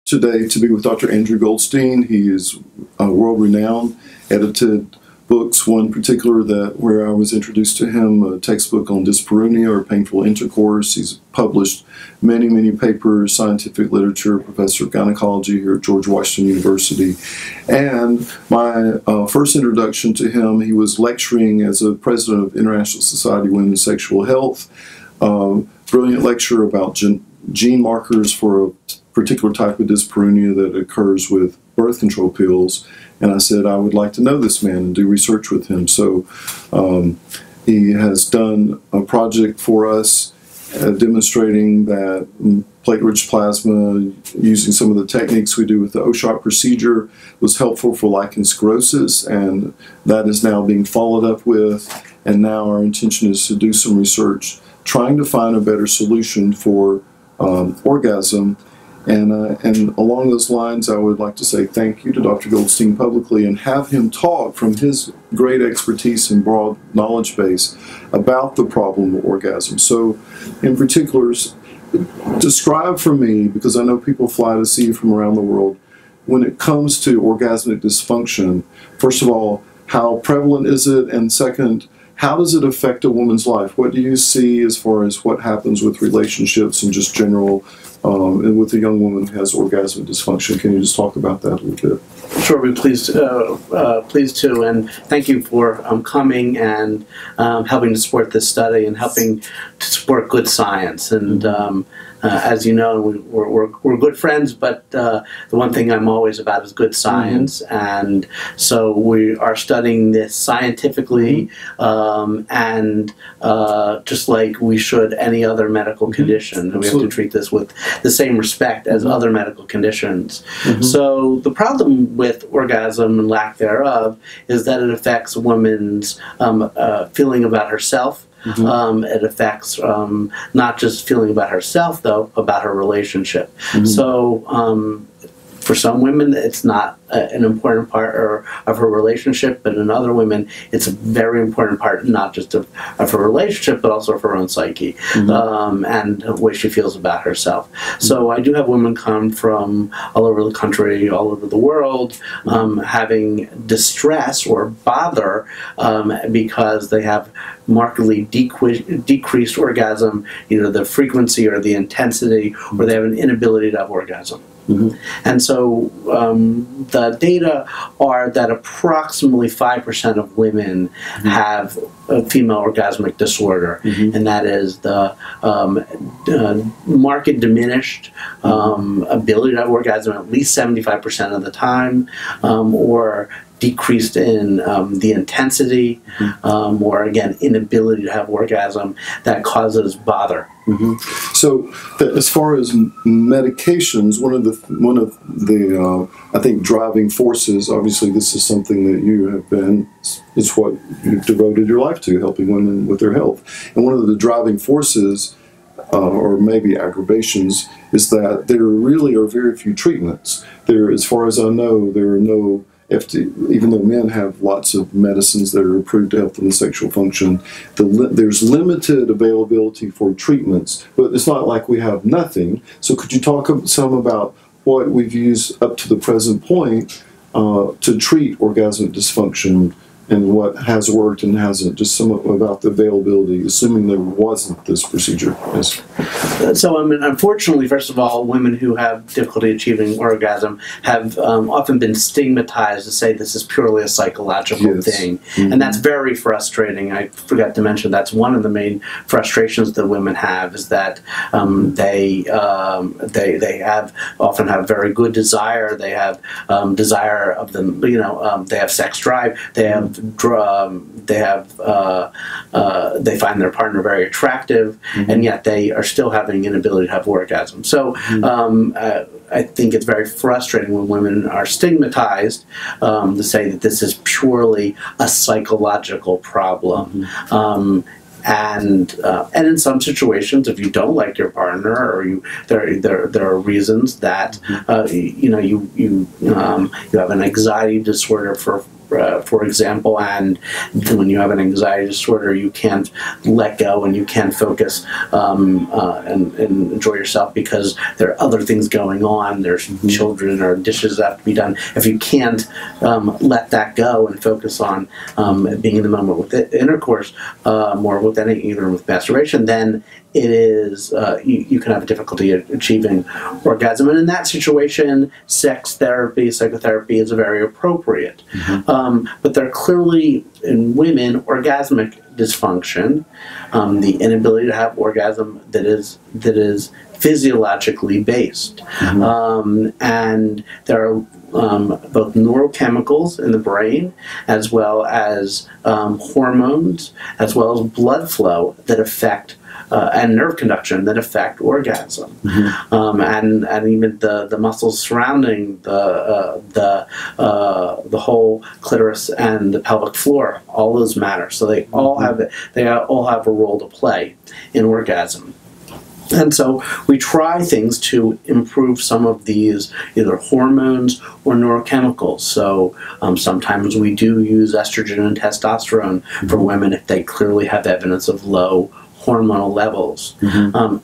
Today to be with Dr. Andrew Goldstein. He is world-renowned, edited books, one particular where I was introduced to him, a textbook on dyspareunia or painful intercourse. He's published many, many papers, scientific literature, professor of gynecology here at George Washington University. And my first introduction to him, he was lecturing as a president of International Society of Women's Sexual Health. Brilliant lecture about gene markers for a particular type of dyspareunia that occurs with birth control pills. And I said I would like to know this man and do research with him. So he has done a project for us demonstrating that platelet-rich plasma, using some of the techniques we do with the O-shot procedure, was helpful for lichen sclerosis, and that is now being followed up with. And now our intention is to do some research trying to find a better solution for orgasm. And along those lines, I would like to say thank you to Dr. Goldstein publicly and have him talk from his great expertise and broad knowledge base about the problem of orgasm. So, in particular, describe for me, because I know people fly to see you from around the world, when it comes to orgasmic dysfunction, first of all, how prevalent is it? And second, how does it affect a woman's life? What do you see as far as what happens with relationships and just general, and with a young woman who has orgasmic dysfunction? Can you just talk about that a little bit? Sure, we're pleased to, and thank you for coming and helping to support this study and helping to support good science. And as you know, we're good friends, but the one thing I'm always about is good science. And so we are studying this scientifically, and just like we should any other medical condition. And we have to treat this with the same respect as other medical conditions. So the problem with orgasm and lack thereof is that it affects a woman's feeling about herself. It affects not just feeling about herself, though, about her relationship. So for some women, it's not an important part of her relationship, but in other women, it's a very important part, not just of her relationship, but also of her own psyche and the way she feels about herself. So I do have women come from all over the country, all over the world, having distress or bother because they have markedly decreased orgasm, either the frequency or the intensity, or they have an inability to have orgasm. And so the data are that approximately 5% of women have a female orgasmic disorder, and that is the marked diminished ability to have orgasm at least 75% of the time, or decreased in the intensity, or again, inability to have orgasm that causes bother. So, as far as medications, one of the I think driving forces. Obviously, this is something that you have been. It's what you've devoted your life to, helping women with their health. And one of the driving forces, or maybe aggravations, is that there really are very few treatments. There, as far as I know, there are no. Even though men have lots of medicines that are approved to help them with sexual function, there's limited availability for treatments, but it's not like we have nothing. So could you talk some about what we've used up to the present point to treat orgasmic dysfunction, and what has worked and hasn't, just some about the availability, assuming there wasn't this procedure? Yes. So, I mean, unfortunately, first of all, women who have difficulty achieving orgasm have often been stigmatized to say this is purely a psychological thing. And that's very frustrating. I forgot to mention that's one of the main frustrations that women have, is that they often have very good desire. They have desire of them, they have sex drive. They have they find their partner very attractive, and yet they are still having an inability to have orgasm. So I think it's very frustrating when women are stigmatized to say that this is purely a psychological problem. And in some situations, if you don't like your partner, or there are reasons that you have an anxiety disorder for for example, and when you have an anxiety disorder, you can't let go and you can't focus and enjoy yourself because there are other things going on. There's children or dishes that have to be done. If you can't let that go and focus on being in the moment with intercourse, or with either with masturbation, then it is you can have difficulty achieving orgasm. And in that situation, sex therapy, psychotherapy is very appropriate. But there are clearly in women orgasmic dysfunction, the inability to have orgasm that is physiologically based, and there are both neurochemicals in the brain, as well as hormones, as well as blood flow that affect and nerve conduction that affect orgasm, and even the muscles surrounding the whole clitoris and the pelvic floor. All those matter. So they all have a role to play in orgasm. And so we try things to improve some of these either hormones or neurochemicals. So sometimes we do use estrogen and testosterone for women if they clearly have evidence of low hormonal levels.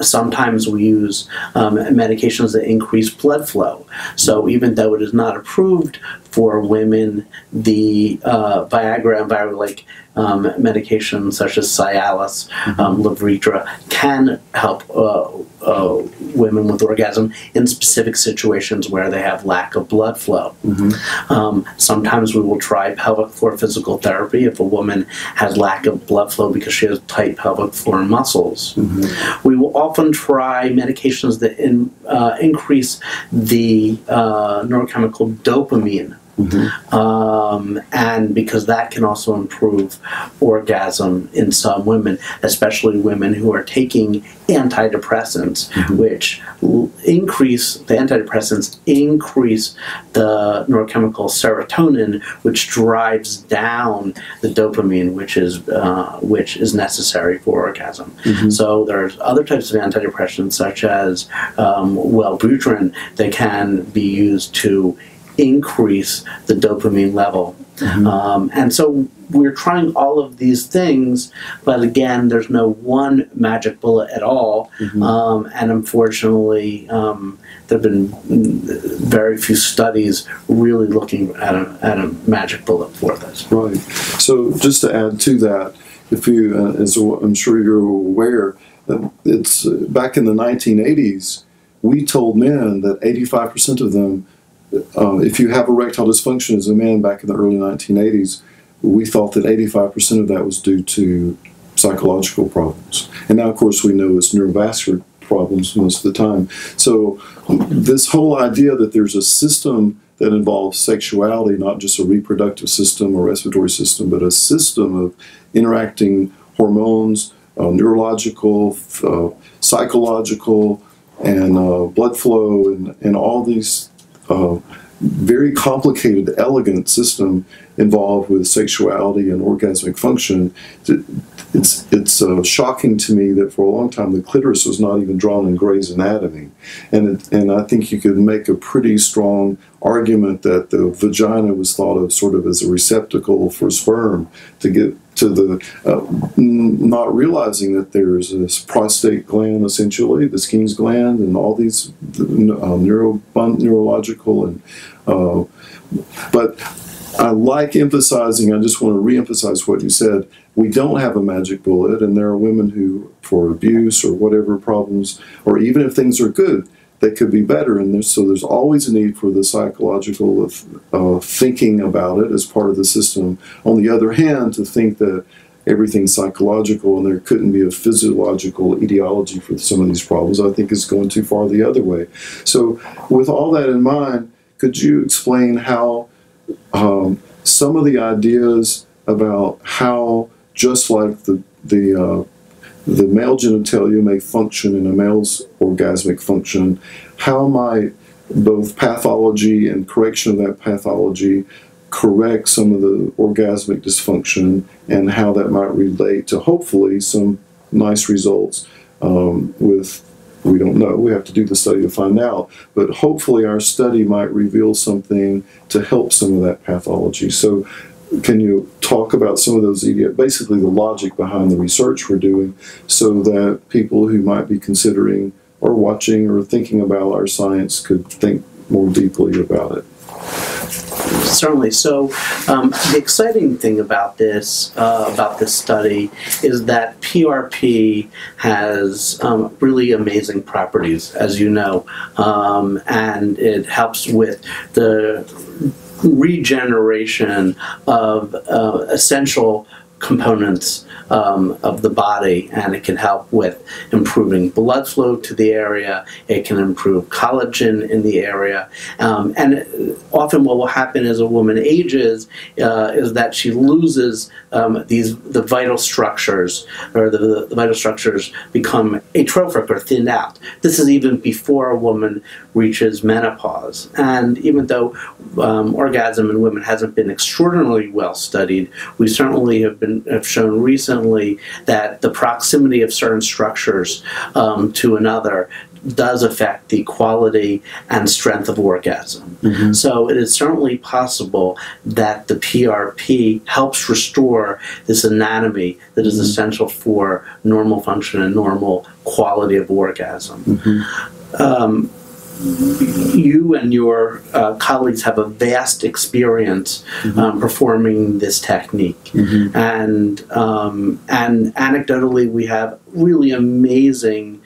Sometimes we use medications that increase blood flow. So even though it is not approved for women, the Viagra and Viagra-like medications such as Cialis, Levitra can help women with orgasm in specific situations where they have lack of blood flow. Sometimes we will try pelvic floor physical therapy if a woman has lack of blood flow because she has tight pelvic floor muscles. We will often try medications that increase the neurochemical dopamine. And because that can also improve orgasm in some women, especially women who are taking antidepressants, which increase the neurochemical serotonin, which drives down the dopamine, which is necessary for orgasm. So there's other types of antidepressants, such as Wellbutrin, that can be used to increase the dopamine level. And so we're trying all of these things, but again, there's no one magic bullet at all. And unfortunately, there have been very few studies really looking at a magic bullet for this. Right. So just to add to that, if you, as I'm sure you're aware, it's back in the 1980s, we told men that 85% of them, if you have erectile dysfunction as a man back in the early 1980s, we thought that 85% of that was due to psychological problems. And now, of course, we know it's neurovascular problems most of the time. So this whole idea that there's a system that involves sexuality, not just a reproductive system or respiratory system, but a system of interacting hormones, neurological, psychological, and blood flow, and all these very complicated, elegant system involved with sexuality and orgasmic function. It's shocking to me that for a long time the clitoris was not even drawn in Gray's Anatomy, and I think you could make a pretty strong argument that the vagina was thought of sort of as a receptacle for sperm to get to the not realizing that there's this prostate gland, essentially the Skene's gland, and all these neurological and but I like emphasizing, I just want to reemphasize what you said. We don't have a magic bullet, and there are women who, for abuse or whatever problems, or even if things are good, they could be better. And so there's always a need for the psychological thinking about it as part of the system. On the other hand, to think that everything's psychological and there couldn't be a physiological etiology for some of these problems, I think is going too far the other way. So with all that in mind, could you explain how some of the ideas about how, just like the male genitalia may function in a male's orgasmic function, how might both pathology and correction of that pathology correct some of the orgasmic dysfunction, and how that might relate to hopefully some nice results with, we don't know, we have to do the study to find out, but hopefully our study might reveal something to help some of that pathology. So can you talk about some of those, basically the logic behind the research we're doing, so that people who might be considering or watching or thinking about our science could think more deeply about it? Certainly. So the exciting thing about this study is that PRP has really amazing properties, as you know, and it helps with the regeneration of essential components of the body, and it can help with improving blood flow to the area. It can improve collagen in the area, and often what will happen as a woman ages is that she loses the vital structures, or the vital structures become atrophic or thinned out. This is even before a woman reaches menopause. And even though orgasm in women hasn't been extraordinarily well studied, we certainly have shown recently that the proximity of certain structures to another does affect the quality and strength of orgasm. Mm-hmm. So it is certainly possible that the PRP helps restore this anatomy that is essential for normal function and normal quality of orgasm. Mm-hmm. You and your colleagues have a vast experience performing this technique, and anecdotally, we have really amazing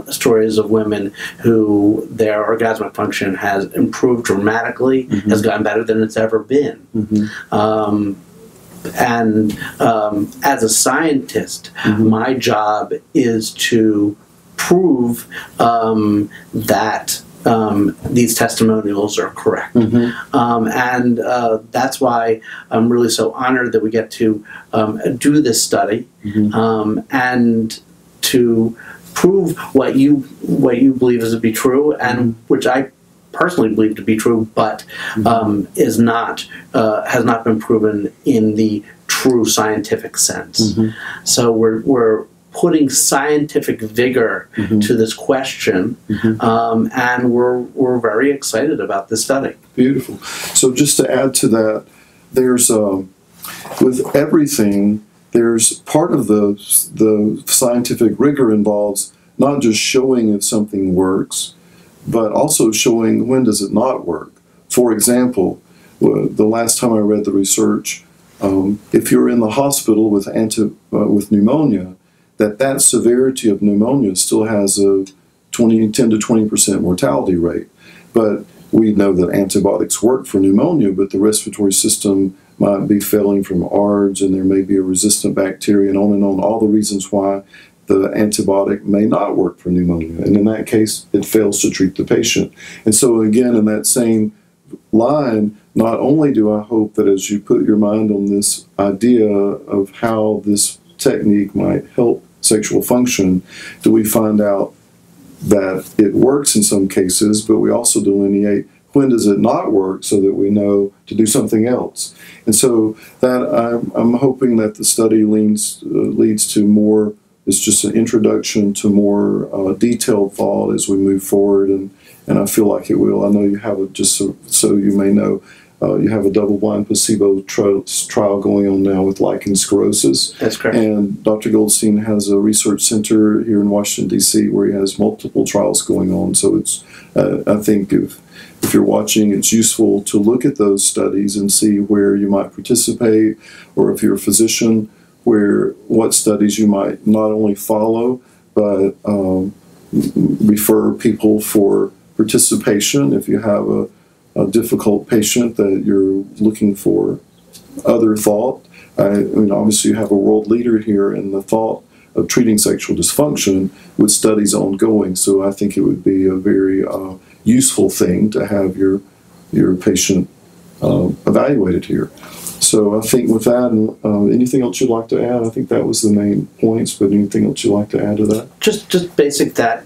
stories of women who their orgasmic function has improved dramatically, has gotten better than it's ever been. As a scientist, my job is to prove that these testimonials are correct. And that's why I'm really so honored that we get to do this study and to prove what you believe is to be true, and which I personally believe to be true, but is not has not been proven in the true scientific sense. So we're putting scientific vigor to this question, and we're very excited about this study. Beautiful. So just to add to that, there's with everything, there's part of the scientific rigor involves not just showing if something works, but also showing when does it not work. For example, the last time I read the research, if you're in the hospital with pneumonia, that severity of pneumonia still has a 10 to 20% mortality rate. But we know that antibiotics work for pneumonia, but the respiratory system might be failing from ARDS, and there may be a resistant bacteria, and on, all the reasons why the antibiotic may not work for pneumonia. And in that case, it fails to treat the patient. And so again, in that same line, not only do I hope that as you put your mind on this idea of how this technique might help sexual function, do we find out that it works in some cases, but we also delineate when does it not work so that we know to do something else. And so that I'm hoping that the study leads to more, it's just an introduction to more detailed thought as we move forward, and I feel like it will. I know you have just so you may know, you have a double-blind placebo trial going on now with lichen sclerosis. That's correct. And Dr. Goldstein has a research center here in Washington, D.C., where he has multiple trials going on. So it's, I think if you're watching, it's useful to look at those studies and see where you might participate, or if you're a physician, what studies you might not only follow, but refer people for participation if you have a difficult patient that you're looking for other thought. I mean, obviously you have a world leader here in the thought of treating sexual dysfunction with studies ongoing, so I think it would be a very useful thing to have your patient evaluated here. So I think with that, anything else you'd like to add? I think that was the main points, but anything else you'd like to add to that? Just basic that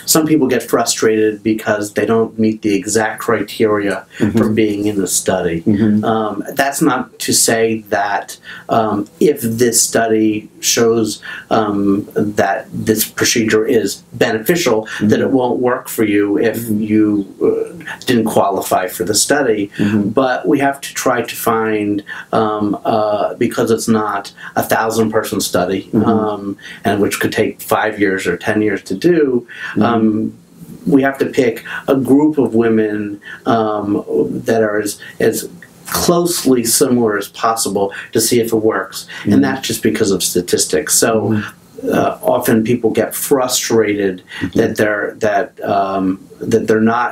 some people get frustrated because they don't meet the exact criteria for being in the study. That's not to say that if this study shows that this procedure is beneficial, that it won't work for you if you didn't qualify for the study. But we have to try to find, because it's not a 1,000-person study, and which could take 5 years or 10 years to do, we have to pick a group of women that are as closely similar as possible to see if it works, and that's just because of statistics. So often people get frustrated that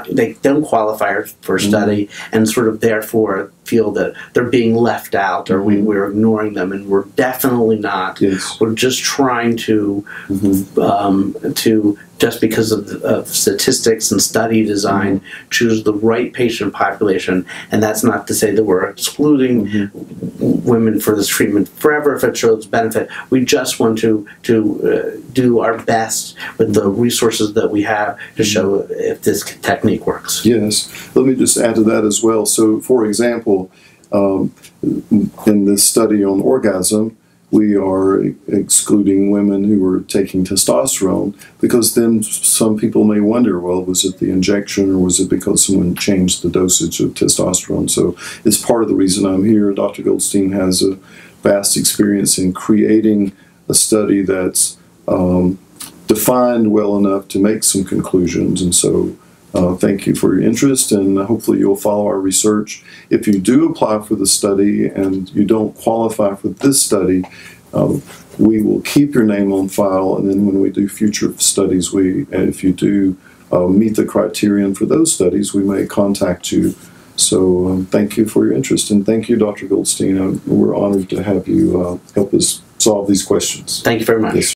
they don't qualify for a study, and sort of therefore feel that they're being left out, or we're ignoring them, and we're definitely not. We're just trying to just because of statistics and study design, choose the right patient population. And that's not to say that we're excluding women for this treatment forever if it shows benefit. We just want to do our best with the resources that we have to show if this technique works. Yes. Let me just add to that as well. So, for example, in this study on orgasm, we are excluding women who are taking testosterone, because then some people may wonder, well, was it the injection, or was it because someone changed the dosage of testosterone? So it's part of the reason I'm here. Dr. Goldstein has a vast experience in creating a study that's defined well enough to make some conclusions. And so thank you for your interest, and hopefully you'll follow our research. If you do apply for the study and you don't qualify for this study, we will keep your name on file, and then when we do future studies, if you do meet the criterion for those studies, we may contact you. So thank you for your interest, and thank you, Dr. Goldstein. We're honored to have you help us solve these questions. Thank you very much. Yes.